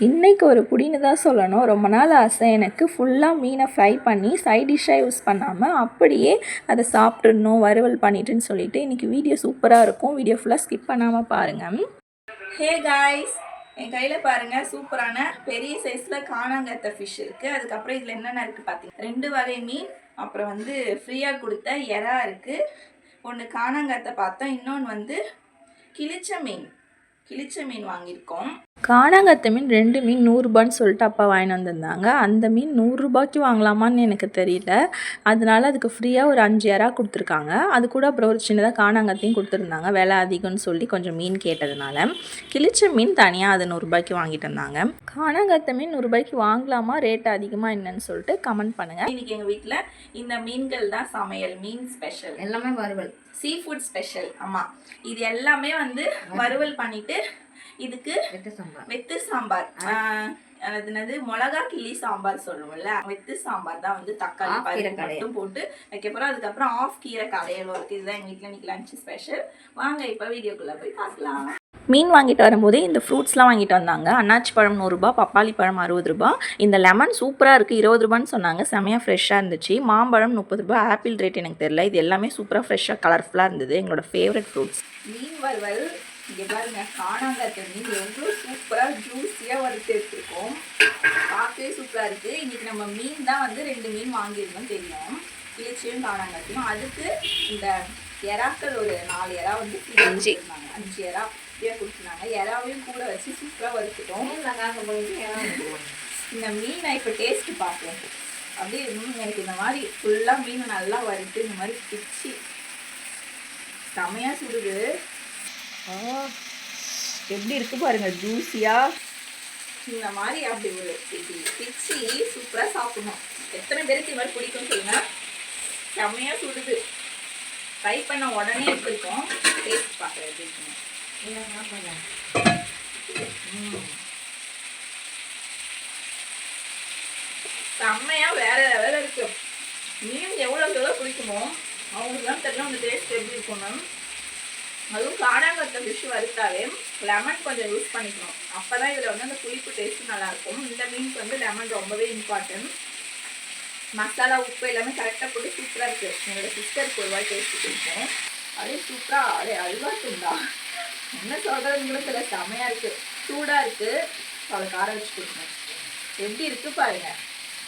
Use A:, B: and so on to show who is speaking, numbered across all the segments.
A: இன்றைக்கி ஒரு புடின்னு தான் சொல்லணும். ரொம்ப நாள் ஆசை எனக்கு ஃபுல்லாக மீனை ஃப்ரை பண்ணி சைட் டிஷ்ஷாக யூஸ் பண்ணாமல் அப்படியே அதை சாப்பிட்றணும் வறுவல் பண்ணிட்டுன்னு சொல்லிட்டு இன்றைக்கி வீடியோ சூப்பராக இருக்கும். வீடியோ ஃபுல்லாக ஸ்கிப் பண்ணாமல் பாருங்கள். ஹே காய்ஸ், என் கையில் பாருங்கள் சூப்பரான பெரிய சைஸில் காணாங்கத்தை ஃபிஷ் இருக்குது. அதுக்கப்புறம் இதில் என்னென்ன இருக்குது பார்த்தீங்கன்னா 2 வகை மீன், அப்புறம் வந்து ஃப்ரீயாக கொடுத்த எறா இருக்குது. ஒன்று காணாங்கத்தை பார்த்தோம், இன்னொன்று கிளிச்ச மீன் வாங்கியிருக்கோம். காணாங்கத்தை மீன் 2 மீன் 100 ரூபான்னு சொல்லிட்டு அப்பா வாங்கிட்டு வந்திருந்தாங்க. அந்த மீன் 100 ரூபாய்க்கு வாங்கலாமான்னு எனக்கு தெரியல. அதனால அதுக்கு ஃப்ரீயாக ஒரு 5 எறா கொடுத்துருக்காங்க. அது கூட அப்புறம் ஒரு சின்னதாக காணாங்கத்தையும் கொடுத்துருந்தாங்க. விலை அதிகம்னு சொல்லி கொஞ்சம் மீன் கேட்டதுனால. கிளிச்ச மீன் தனியாக அது 100 ரூபாய்க்கு வாங்கிட்டு வந்தாங்க. காணாங்கத்தை மீன் 100 ரூபாய்க்கு வாங்கலாமா, ரேட் அதிகமாக என்னன்னு சொல்லிட்டு கமெண்ட் பண்ணுங்கள். இன்றைக்கி எங்கள் வீட்டில் இந்த மீன்கள் தான் சமையல். மீன் ஸ்பெஷல் எல்லாமே வறுவல், சீ ஃபுட் ஸ்பெஷல். ஆமாம், இது எல்லாமே வந்து வறுவல் பண்ணிவிட்டு இதுக்கு வெத்து சாம்பார், என்னது மிளகா கிள்ளி சாம்பார் சொல்லுவோம்ல, வெத்து சாம்பார் தான் வந்து தக்காளி பருப்பு மட்டும் போட்டு வைக்கப்புறம் அதுக்கப்புறம் ஆஃப் கீரை கடையலும் இருக்குது. இதுதான் எங்கள் வீட்டில் இன்னைக்கு லஞ்ச் ஸ்பெஷல். வாங்க இப்போ வீடியோக்குள்ளே போய் பார்க்கலாம். மீன் வாங்கிட்டு வரும்போது இந்த ஃப்ரூட்ஸ்லாம் வாங்கிட்டு வந்தாங்க. அன்னாச்சி பழம் 100 ரூபா, பப்பாளி பழம் 60 ரூபா. இந்த லெமன் சூப்பராக இருக்குது, 20 ரூபான்னு சொன்னாங்க. செமையாக ஃப்ரெஷ்ஷாக இருந்துச்சு. மாம்பழம் 30 ரூபா. ஆப்பிள் ரேட் எனக்கு தெரியல. இது எல்லாமே சூப்பராக ஃப்ரெஷ்ஷாக கலர்ஃபுல்லாக இருந்தது. எங்களோட ஃபேவரட் ஃப்ரூட்ஸ். மீன் வறுவல் இங்கே பாருங்க, காணாங்கத்தை மீன் எவ்வளோ சூப்பராக ஜூஸியாக வறுத்து எடுத்துருக்கோம். பார்க்கவே சூப்பராக இருக்குது. இன்றைக்கி நம்ம மீன் தான் வந்து 2 மீன் வாங்கியிருந்தோம் தெரியும், கிளிச்சியும் காணாங்கத்தையும். அதுக்கு இந்த எறாக்கள் ஒரு 4 எறா வந்து 5 எறா ஃப்ரீயாக கொடுத்துருந்தாங்க. எறாவையும் கூட வச்சு சூப்பராக வறுத்துட்டோம். இந்த மீனை இப்போ டேஸ்ட்டு பார்ப்போம். அப்படியே எனக்கு இந்த மாதிரி ஃபுல்லாக மீனை நல்லா வறுத்து இந்த மாதிரி பிச்சு செமையாக சுடுது. எப்படி இருக்கு பாருங்க, ஜூஸியா. இந்த மாதிரி அப்படி ஒரு பிச்சு சூப்பரா சாப்பிடணும். எத்தனை பேருக்கு இது மாதிரி பிடிக்கும் சொல்லுங்க. செம்மையா சுடுது. ட்ரை பண்ண உடனே எடுத்துருக்கோம். டேஸ்ட் பார்க்குறேன் எப்படி இருக்குன்னு. செம்மையா வேற லெவலில் இருக்கு. மீன் எவ்வளோ பிடிக்குமோ அவங்களுக்கு தான் தெரியல அந்த டேஸ்ட் எப்படி இருக்கும்னு. அதுவும் காணாங்கத்தை ஃபிஷ் வறுத்தாலே லெமன் கொஞ்சம் யூஸ் பண்ணிக்கணும். அப்போ தான் இதில் வந்து அந்த புளிப்பு டேஸ்ட்டு நல்லாயிருக்கும். இந்த மீனுக்கு வந்து லெமன் ரொம்பவே இம்பார்ட்டன்ட். மசாலா உப்பு எல்லாமே கரெக்டாக போட்டு சூப்பராக இருக்குது. என்னோடய சிஸ்டருக்கு ஒரு வாய் டேஸ்ட்டு கொடுப்போம். அப்படியே சூப்பராக அப்படியே அல்வா துண்டா என்ன சொல்கிறதுங்களும் சில செமையாக இருக்குது. சூடாக இருக்குது. அதை கார வச்சு கொடுக்கணும். எப்படி இருக்குது பாருங்கள்.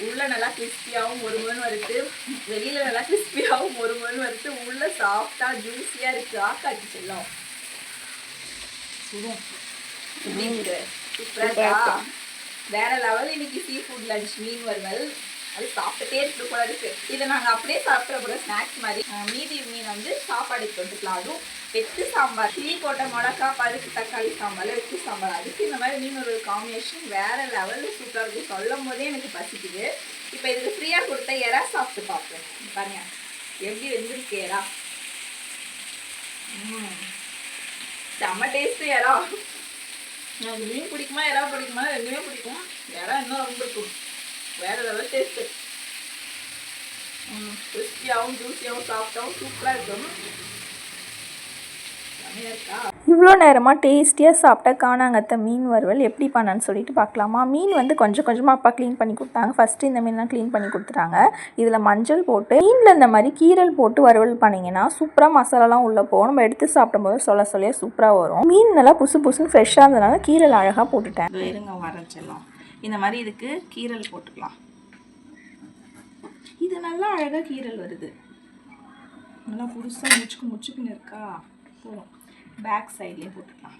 A: உள்ளே நல்லா கிறிஸ்பியாகவும் மொறுமொறுன்னு வருது, வெளியில் நல்லா கிறிஸ்பியாகவும் மொறுமொறுன்னு வருது, உள்ளே சாஃப்டாக ஜூஸியாக இருக்குது. ஆக்காச்சு செல்லம் சுடும். சூப்பராக வேற லெவல். இன்னைக்கு சீ ஃபுட் லஞ்ச் மீன் வறுவல். அது சாப்பிட்டுட்டே இருக்கு போல இருக்கு. இதை நாங்கள் அப்படியே சாப்பிட்ற போல ஸ்நாக்ஸ் மாதிரி. மீதி மீன் வந்து சாப்பாடு தொட்டுக்கலாம். அதுவும் வெத்து சாம்பார், சில்லி போட்ட மிளகா பருப்பு தக்காளி சாம்பார், வெத்து சாம்பார். அதுக்கு இந்த மாதிரி மீன் ஒரு காம்பினேஷன் வேற லெவலில் சூப்பராக இருக்குது. சொல்லும் போதே எனக்கு பசிக்குது. இப்போ இதுக்கு ஃப்ரீயாக கொடுத்த எறா சாப்பிட்டு பார்ப்போம். பாருங்க எப்படி வெந்திருக்கு எறா. செம்ம டேஸ்ட்டு எறா. எனக்கு மீன் பிடிக்குமா எறா பிடிக்குமா, ரெண்டுமே பிடிக்கும். எறா இன்னும் ரொம்ப பிடிக்கும். வேற லெவல் டேஸ்ட்டு. கிறிஸ்பியாகவும் ஜூஸியாகவும் சாஃப்டாகவும் சூப்பராக இருக்கும். இவ்வளோ நேரமாக டேஸ்டியாக சாப்பிட்டா காணாங்கத்தை மீன் வறுவல் எப்படி பண்ணான்னு சொல்லிட்டு பார்க்கலாமா. மீன் வந்து கொஞ்சம் கொஞ்சமாக அப்பா க்ளீன் பண்ணி கொடுத்தாங்க. ஃபஸ்ட்டு இந்த மீன்லாம் க்ளீன் பண்ணி கொடுத்துட்டாங்க. இதில் மஞ்சள் போட்டு மீனில் இந்த மாதிரி கீரல் போட்டு வறுவல் பண்ணிங்கன்னா சூப்பராக மசாலாலாம் உள்ளே போகும். நம்ம எடுத்து சாப்பிடும் போது சொல்லியே சூப்பராக வரும். மீன் நல்லா புதுசுன்னு ஃப்ரெஷ்ஷாக இருந்ததுனால கீரல் அழகாக போட்டுட்டேன். இருங்க வரைச்சலாம். இந்த மாதிரி இதுக்கு கீரல் போட்டுக்கலாம். இது நல்லா அழகாக கீரல் வருது. நல்லா புதுசாக முச்சுக்குன்னு இருக்கா. போதும். பேக் சைட்லேயே போட்டுக்கலாம்.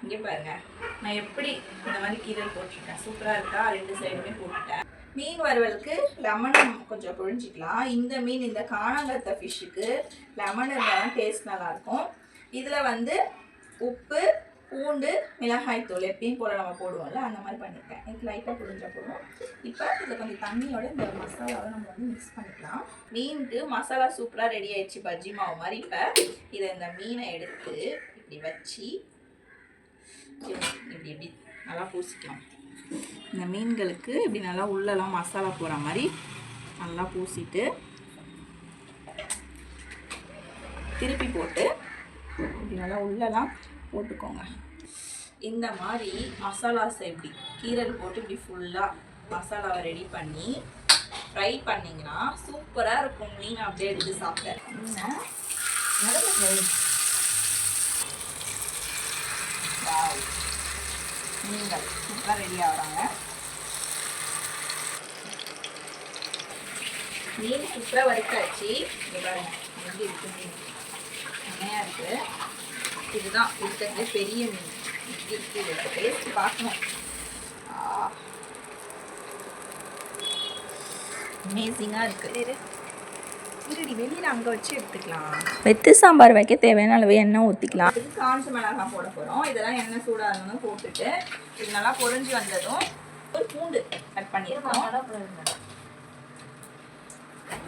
A: இங்கே பாருங்க, நான் எப்படி இந்த மாதிரி கீரல் போட்டிருக்கேன். சூப்பராக இருக்கா. 2 சைடுமே போட்டுட்டேன். மீன் வறுவலுக்கு லெமன் கொஞ்சம் புழிஞ்சிக்கலாம். இந்த மீன் இந்த காணாங்கத்தை ஃபிஷ்ஷுக்கு லெமன் இருந்தாலும் டேஸ்ட் நல்லாயிருக்கும். இதில் வந்து உப்பு, பூண்டு, மிளகாய் தூள் எப்பயும் போல் நம்ம போடுவோம்ல, அந்த மாதிரி பண்ணியிருக்கேன். எனக்கு லைட்டாக புழிஞ்சா போடுவோம். இப்போ இதில் கொஞ்சம் தண்ணியோட இந்த மசாலாவை நம்ம வந்து மிக்ஸ் பண்ணிக்கலாம். மீனுக்கு மசாலா சூப்பராக ரெடி ஆயிடுச்சு, பஜ்ஜி மாவு மாதிரி. இப்போ இதை இந்த மீனை எடுத்து இப்படி வச்சு இப்படி நல்லா பூசிக்கலாம். இந்த மீன்களுக்கு இப்படி நல்லா உள்ளெல்லாம் மசாலா போகிற மாதிரி நல்லா பூசிட்டு திருப்பி போட்டு இப்படி நல்லா உள்ளலாம் போட்டுக்கோங்க. இந்த மாதிரி மசாலாஸை இப்படி கீரல் போட்டு இப்படி ஃபுல்லாக மசாலாவை ரெடி பண்ணி ஃப்ரை பண்ணிங்கன்னா சூப்பராக இருக்கும். மீன் அப்படியே எடுத்து சாப்பிட்டேன். மீன்கள் சூப்பராக ரெடி ஆகிறாங்க. மீன் சூப்பராக வறுத்தாச்சு. பாருங்க எப்படி இருக்கு மீன், செம்மையாக இருக்குது. இதுதான் இருக்கிறதுல பெரிய மீன். இப்படி இருக்குது, இதோட டேஸ்ட் பார்க்கணும். அமேசிங்காக இருக்குது. இருடி வெளியில் அங்கே வச்சு எடுத்துக்கலாம். வெத்து சாம்பார் வைக்க தேவையான அளவு எண்ணெய் ஊற்றிக்கலாம். இதுக்கு காஞ்ச மிளகாய் போட போகிறோம். இதெல்லாம் எண்ணெய் சூடாகணும்னு போட்டுட்டு இது நல்லா பொரிஞ்சு வந்ததும் ஒரு பூண்டு கட் பண்ணியிருக்கோம்.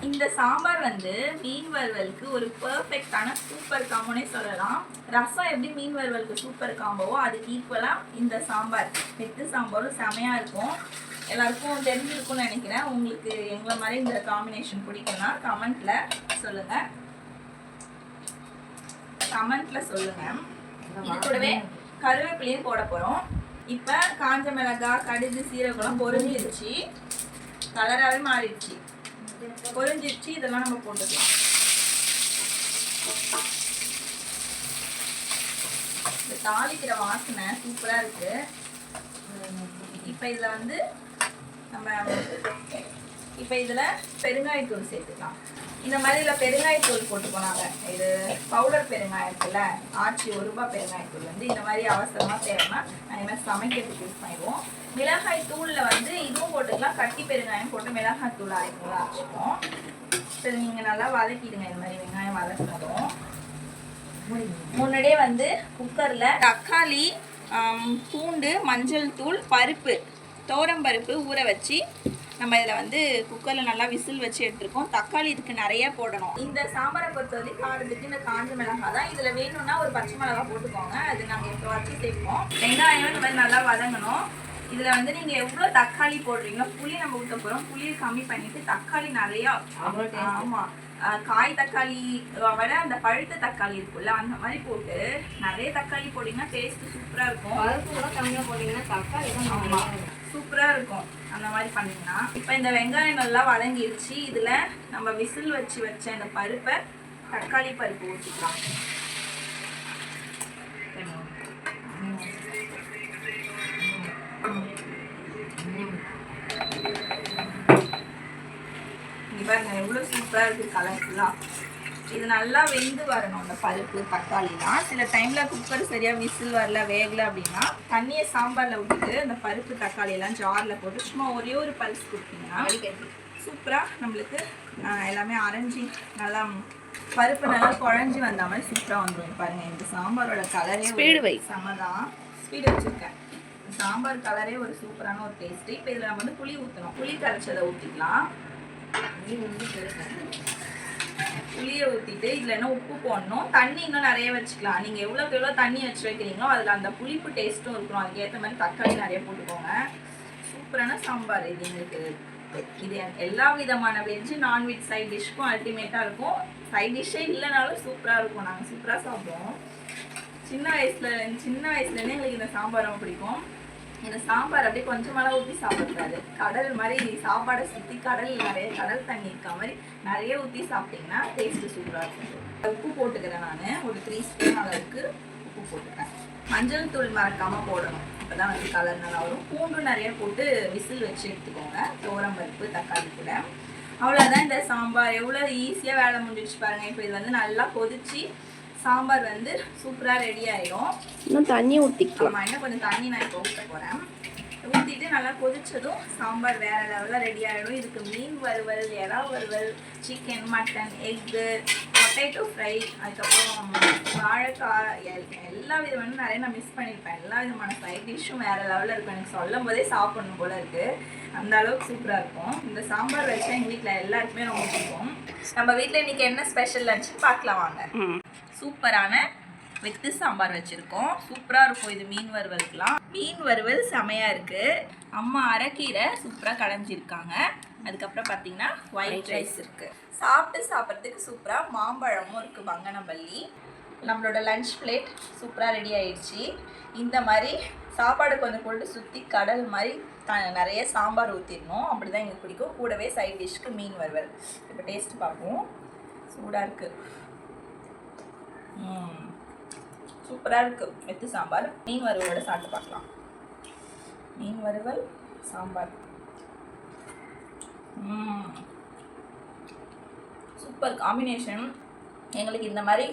A: இந்த சாம்பார் வந்து மீன் வறுவலுக்கு ஒரு பெர்ஃபெக்டான சூப்பர் காம்போனே சொல்லலாம். ரசம் எப்படி மீன் வறுவலுக்கு சூப்பர் காம்போவோ அதுக்கு ஈக்குவலாக இந்த சாம்பார் வெத்து சாம்பாரும் செமையாக இருக்கும். எல்லாருக்கும் தெரிஞ்சிருக்கும்னு நினைக்கிறேன். உங்களுக்கு எங்களை மாதிரி இந்த காம்பினேஷன் பிடிக்கும்னா கமெண்ட்டில் சொல்லுங்கள். இது கூடவே கருவேப்பிலையும் போட போகிறோம். இப்போ காஞ்ச மிளகாய், கடுகு, சீரகம்லாம் பொரிஞ்சிருச்சு, கலராகவே மாறிடுச்சு, பொரிஞ்சிருச்சு. இதெல்லாம் நம்ம போட்டுக்கலாம். இந்த தாளிக்கிற வாசனை சூப்பராக இருக்குது. இப்போ இதில் வந்து இப்போ இதில் பெருங்காயத்தூள் சேர்த்துக்கலாம். இந்த மாதிரி இதில் பெருங்காயத்தூள் போட்டுக்கோனாங்க. இது பவுடர் பெருங்காயம் இருக்குல்ல, ஆச்சி 1 ரூபா பெருங்காயத்தூள் வந்து இந்த மாதிரி அவசரமாக தேவைன்னா அதே சமைக்கிறதுக்கு யூஸ் பண்ணிடுவோம். மிளகாய் தூளில் வந்து இதுவும் போட்டுக்கலாம். கட்டி பெருங்காயம் போட்டு மிளகாய் தூள் அரைக்கலாம் வச்சுப்போம். சரி, நீங்கள் நல்லா வதக்கிடுங்க. இந்த மாதிரி வெங்காயம் வதக்கணும். முன்னாடியே வந்து குக்கரில் தக்காளி, பூண்டு, மஞ்சள் தூள், பருப்பு, பருப்பு ஊற வச்சு நம்ம இதில் வந்து குக்கரில் நல்லா விசில் வச்சு எடுத்துருக்கோம். தக்காளி இதுக்கு நிறைய போடணும். இந்த சாம்பாரை பொறுத்தவரை காரத்துக்கு இந்த காஞ்ச மிளகாய் தான். இதில் வேணும்னா ஒரு பச்சை மிளகாய் போட்டுக்கோங்க. அது நாங்கள் இப்போ வச்சு சேர்ப்போம். வெங்காயம் இந்த மாதிரி நல்லா வதங்கணும். இதில் வந்து நீங்கள் எவ்வளோ தக்காளி போடுறீங்களோ, புளி நம்ம ஊற்ற போகிறோம், புளியை கம்மி பண்ணிவிட்டு தக்காளி நிறையா. ஆமாம், காய் தக்காளி விட அந்த பழுத்த தக்காளி இருக்குல்ல அந்த மாதிரி போட்டு நிறைய தக்காளி போட்டிங்கன்னா டேஸ்ட்டு சூப்பராக இருக்கும். பருப்பு கம்மியாக போட்டிங்கன்னா தக்காளி தான் சூப்பராக இருக்கும். அந்த மாதிரி பண்ணிங்கன்னா இப்போ இந்த வெங்காயம் நல்லா வதங்கிடுச்சு. இதில் நம்ம விசில் வச்ச இந்த பருப்பை, தக்காளி பருப்பு ஊற்றிக்கலாம். பாருங்க எவ்வளோ சூப்பராக இருக்குது கலர்ஃபுல்லாக. இது நல்லா வெந்து வரணும். அந்த பருப்பு தக்காளிலாம் சில டைமில் குக்கர் சரியாக விசில் வரல, வேகலை அப்படின்னா தண்ணியை சாம்பாரில் விட்டுட்டு அந்த பருப்பு தக்காளியெல்லாம் ஜாரில் போட்டு சும்மா ஒரே ஒரு பல்ஸ் கொடுத்தீங்கன்னா சூப்பராக நம்மளுக்கு எல்லாமே அரைஞ்சி நல்லா பருப்பு நல்லா குழஞ்சி வந்த மாதிரி சூப்பராக வந்துடும். பாருங்கள் இந்த சாம்பாரோட கலரே செம்மதான். ஸ்பீடு வச்சுருக்கேன். சாம்பார் கலரே ஒரு சூப்பரான ஒரு டேஸ்ட்டு. இப்போ இதில் நம்ம வந்து புளி ஊற்றணும். புளி கரைச்சதை ஊற்றிக்கலாம். புளியை ஊற்றிட்டு இதில் என்ன உப்பு போடணும். தண்ணி இன்னும் நிறைய வச்சுக்கலாம். நீங்கள் எவ்வளோக்கு எவ்வளோ தண்ணி வச்சு வைக்கிறீங்களோ அதில் அந்த புளிப்பு டேஸ்ட்டும் இருக்கணும். அதுக்கேற்ற மாதிரி தக்காளி நிறைய போட்டுக்கோங்க. சூப்பரான சாம்பார் இது. எங்களுக்கு இது எல்லா விதமான வெஜ்ஜு நான்வெஜ் சைட் டிஷ்க்கும் அல்டிமேட்டாக இருக்கும். சைட் டிஷ்ஷே இல்லைனாலும் சூப்பராக இருக்கும். நாங்கள் சூப்பராக சாப்பிடுவோம். சின்ன வயசுலேருந்தே எங்களுக்கு இந்த சாம்பார் ரொம்ப பிடிக்கும். இந்த சாம்பார் அப்படியே கொஞ்சமெல்லாம் ஊற்றி சாப்பிடக்கூடாது. கடல் மாதிரி சாப்பாடை சுற்றி நிறைய கடல் தண்ணி இருக்க மாதிரி நிறைய ஊற்றி சாப்பிட்டிங்கன்னா டேஸ்ட்டு சூப்பராக இருக்கும். உப்பு போட்டுக்கிறேன். நான் ஒரு 3 ஸ்பூன் அளவுக்கு உப்பு போட்டுக்கிறேன். மஞ்சள் தூள் மறக்காமல் போடணும். அப்போ தான் வந்து கலர் நல்லா வரும். பூண்டும் நிறைய போட்டு விசில் வச்சு எடுத்துக்கோங்க. பருப்பு தக்காளி கூட. அவ்வளோதான் இந்த சாம்பார். எவ்வளோ ஈஸியாக வேலை முடிஞ்சிச்சு பாருங்கள். இப்போ இது வந்து நல்லா கொதிச்சு சாம்பார் வந்து சூப்பராக ரெடி ஆகிடும். இன்னும் தண்ணி ஊற்றிக்கலாம். இன்னும் கொஞ்சம் தண்ணி நான் இப்போ ஊற்ற போகிறேன். ஊற்றிட்டு நல்லா கொதிச்சதும் சாம்பார் வேறு லெவலில் ரெடி ஆகிடும். இதுக்கு மீன் வறுவல், இறா வறுவல், chicken, mutton, egg, potato fry, அதுக்கப்புறம் வாழைக்காய், எல்லா விதமான நிறைய நான் மிஸ் பண்ணியிருப்பேன். எல்லா விதமான சைட் டிஷ்ஷும் வேறு லெவலில் இருக்கும். எனக்கு சொல்லும் போதே சாப்பிடணும் போல் இருக்குது. அந்த அளவுக்கு சூப்பராக இருக்கும். இந்த சாம்பார் வச்சா எங்கள் வீட்டில் எல்லாருக்குமே ரொம்ப பிடிக்கும். நம்ம வீட்டில் இன்றைக்கி என்ன ஸ்பெஷல் லன்ச்சு பார்க்கலாம் வாங்க. சூப்பரான வெத்து சாம்பார் வச்சுருக்கோம். சூப்பராக இருக்கும். இது மீன் வறுவலுக்குலாம். மீன் வறுவல் செமையாக இருக்குது. அம்மா அரைக்கீரை சூப்பராக கடைஞ்சிருக்காங்க. அதுக்கப்புறம் பார்த்தீங்கன்னா ஒயிட் ரைஸ் இருக்குது. சாப்பிட்றதுக்கு சூப்பராக மாம்பழமும் இருக்குது. பங்கனப்பள்ளி நம்மளோட லன்ச் பிளேட் சூப்பராக ரெடி ஆயிடுச்சு. இந்த மாதிரி சாப்பாடு கொஞ்சம் போட்டு சுற்றி கடல் மாதிரி நிறைய சாம்பார் ஊற்றிடணும். அப்படி தான் எங்களுக்கு பிடிக்கும். கூடவே சைட் டிஷ்க்கு மீன் வறுவல். இப்போ டேஸ்ட்டு பார்ப்போம். சூடாக இருக்குது. சூப்பராக இருக்குது. வெத்து சாம்பார் மீன் வறுவலோட சாப்பிட்டு பார்க்கலாம். மீன் வறுவல் சாம்பார் சூப்பர் காம்பினேஷன். எங்களுக்கு இந்த மாதிரி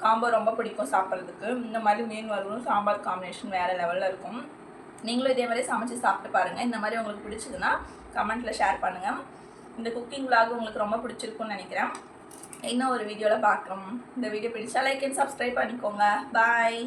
A: காம்போ ரொம்ப பிடிக்கும் சாப்பிட்றதுக்கு. இந்த மாதிரி மீன் வறுவலும் சாம்பார் காம்பினேஷன் வேறு லெவலில் இருக்கும். நீங்களும் இதே மாதிரி சமைச்சு சாப்பிட்டு பாருங்கள். இந்த மாதிரி உங்களுக்கு பிடிச்சதுன்னா கமெண்ட்டில் ஷேர் பண்ணுங்கள். இந்த குக்கிங் விலாக் உங்களுக்கு ரொம்ப பிடிச்சிருக்குன்னு நினைக்கிறேன். இன்னும் ஒரு வீடியோவில் பார்க்குறோம். இந்த வீடியோ பிடிச்சா லைக் அண்ட் சப்ஸ்கிரைப் பண்ணிக்கோங்க. பாய்.